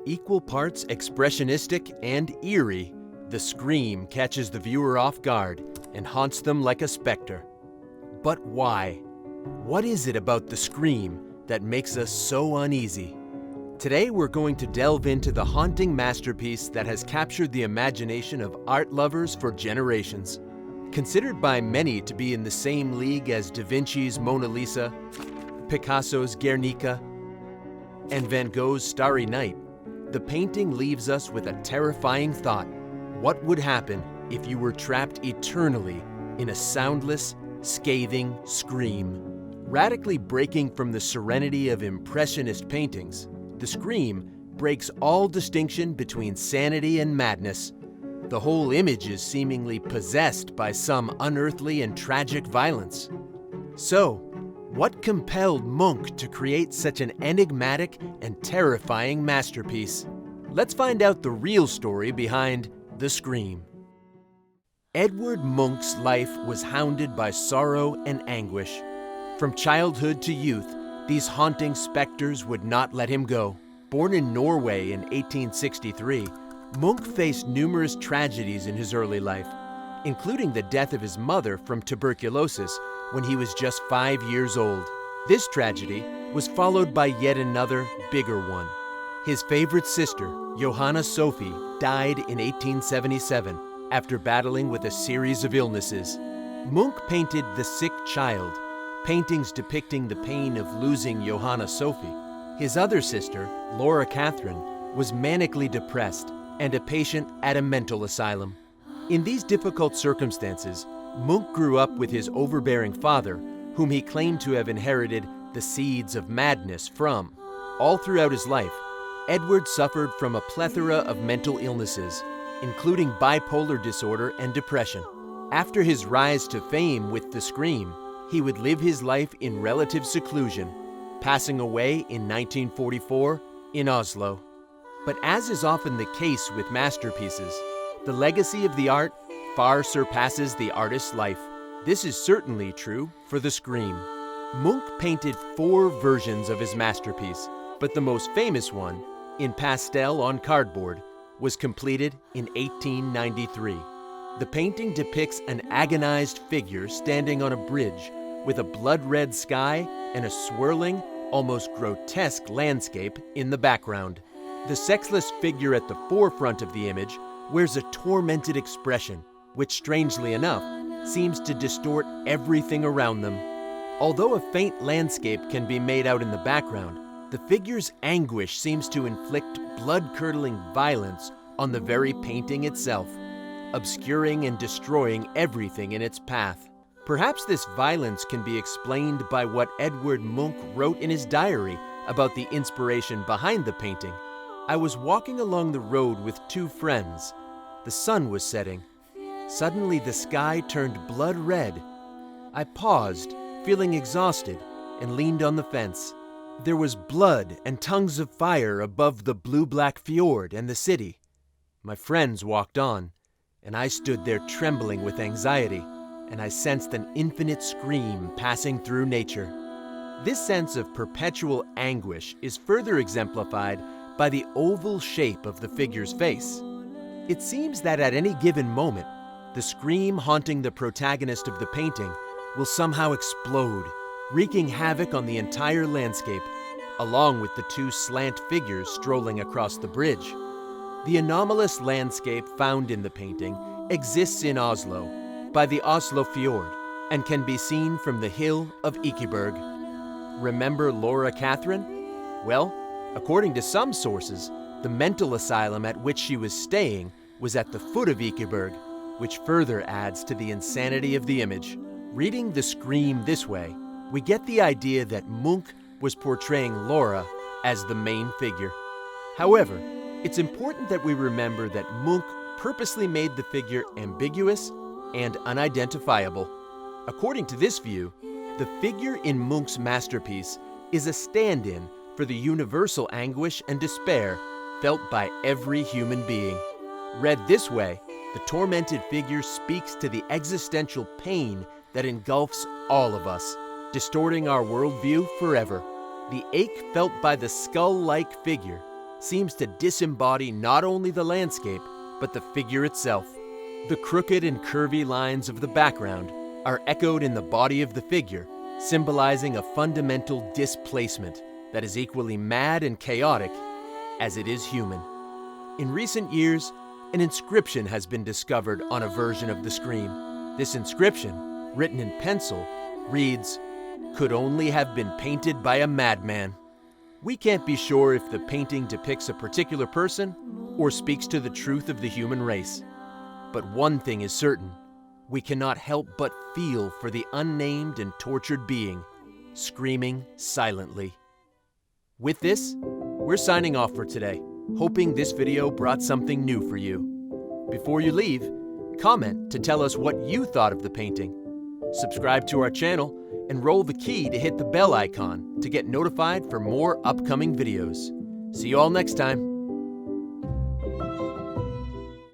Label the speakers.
Speaker 1: Equal parts expressionistic and eerie, the scream catches the viewer off guard and haunts them like a specter. But why? What is it about the scream that makes us so uneasy? Today we're going to delve into the haunting masterpiece that has captured the imagination of art lovers for generations. Considered by many to be in the same league as Da Vinci's Mona Lisa, Picasso's Guernica, and Van Gogh's Starry Night, the painting leaves us with a terrifying thought. What would happen if you were trapped eternally in a soundless, scathing scream? Radically breaking from the serenity of Impressionist paintings, the scream breaks all distinction between sanity and madness. The whole image is seemingly possessed by some unearthly and tragic violence. So, what compelled Munch to create such an enigmatic and terrifying masterpiece? Let's find out the real story behind The Scream. Edvard Munch's life was hounded by sorrow and anguish. From childhood to youth, these haunting specters would not let him go. Born in Norway in 1863, Munch faced numerous tragedies in his early life, including the death of his mother from tuberculosis when he was just 5 years old. This tragedy was followed by yet another, bigger one. His favorite sister, Johanna Sophie, died in 1877 after battling with a series of illnesses. Munch painted The Sick Child, paintings depicting the pain of losing Johanna Sophie. His other sister, Laura Catherine, was manically depressed and a patient at a mental asylum. In these difficult circumstances, Munch grew up with his overbearing father, whom he claimed to have inherited the seeds of madness from. All throughout his life, Edvard suffered from a plethora of mental illnesses, including bipolar disorder and depression. After his rise to fame with The Scream, he would live his life in relative seclusion, passing away in 1944 in Oslo. But as is often the case with masterpieces, the legacy of the art far surpasses the artist's life. This is certainly true for The Scream. Munch painted 4 versions of his masterpiece, but the most famous one, in pastel on cardboard, was completed in 1893. The painting depicts an agonized figure standing on a bridge with a blood-red sky and a swirling, almost grotesque landscape in the background. The sexless figure at the forefront of the image wears a tormented expression, which strangely enough seems to distort everything around them. Although a faint landscape can be made out in the background, the figure's anguish seems to inflict blood-curdling violence on the very painting itself, obscuring and destroying everything in its path. Perhaps this violence can be explained by what Edvard Munch wrote in his diary about the inspiration behind the painting. I was walking along the road with 2 friends. The sun was setting. Suddenly the sky turned blood red. I paused, feeling exhausted, and leaned on the fence. There was blood and tongues of fire above the blue-black fjord and the city. My friends walked on, and I stood there trembling with anxiety, and I sensed an infinite scream passing through nature. This sense of perpetual anguish is further exemplified by the oval shape of the figure's face. It seems that at any given moment, the scream haunting the protagonist of the painting will somehow explode, wreaking havoc on the entire landscape, along with the 2 slant figures strolling across the bridge. The anomalous landscape found in the painting exists in Oslo, by the Oslo Fjord, and can be seen from the hill of Ekeberg. Remember Laura Catherine? Well, according to some sources, the mental asylum at which she was staying was at the foot of Ekeberg, which further adds to the insanity of the image. Reading The Scream this way, we get the idea that Munch was portraying Laura as the main figure. However, it's important that we remember that Munch purposely made the figure ambiguous and unidentifiable. According to this view, the figure in Munch's masterpiece is a stand-in for the universal anguish and despair felt by every human being. Read this way, the tormented figure speaks to the existential pain that engulfs all of us, distorting our worldview forever. The ache felt by the skull-like figure seems to disembody not only the landscape, but the figure itself. The crooked and curvy lines of the background are echoed in the body of the figure, symbolizing a fundamental displacement that is equally mad and chaotic as it is human. In recent years, an inscription has been discovered on a version of the Scream. This inscription, written in pencil, reads, "Could only have been painted by a madman." We can't be sure if the painting depicts a particular person or speaks to the truth of the human race. But one thing is certain, we cannot help but feel for the unnamed and tortured being, screaming silently. With this, we're signing off for today, hoping this video brought something new for you. Before you leave, comment to tell us what you thought of the painting. Subscribe to our channel and roll the key to hit the bell icon to get notified for more upcoming videos. See you all next time.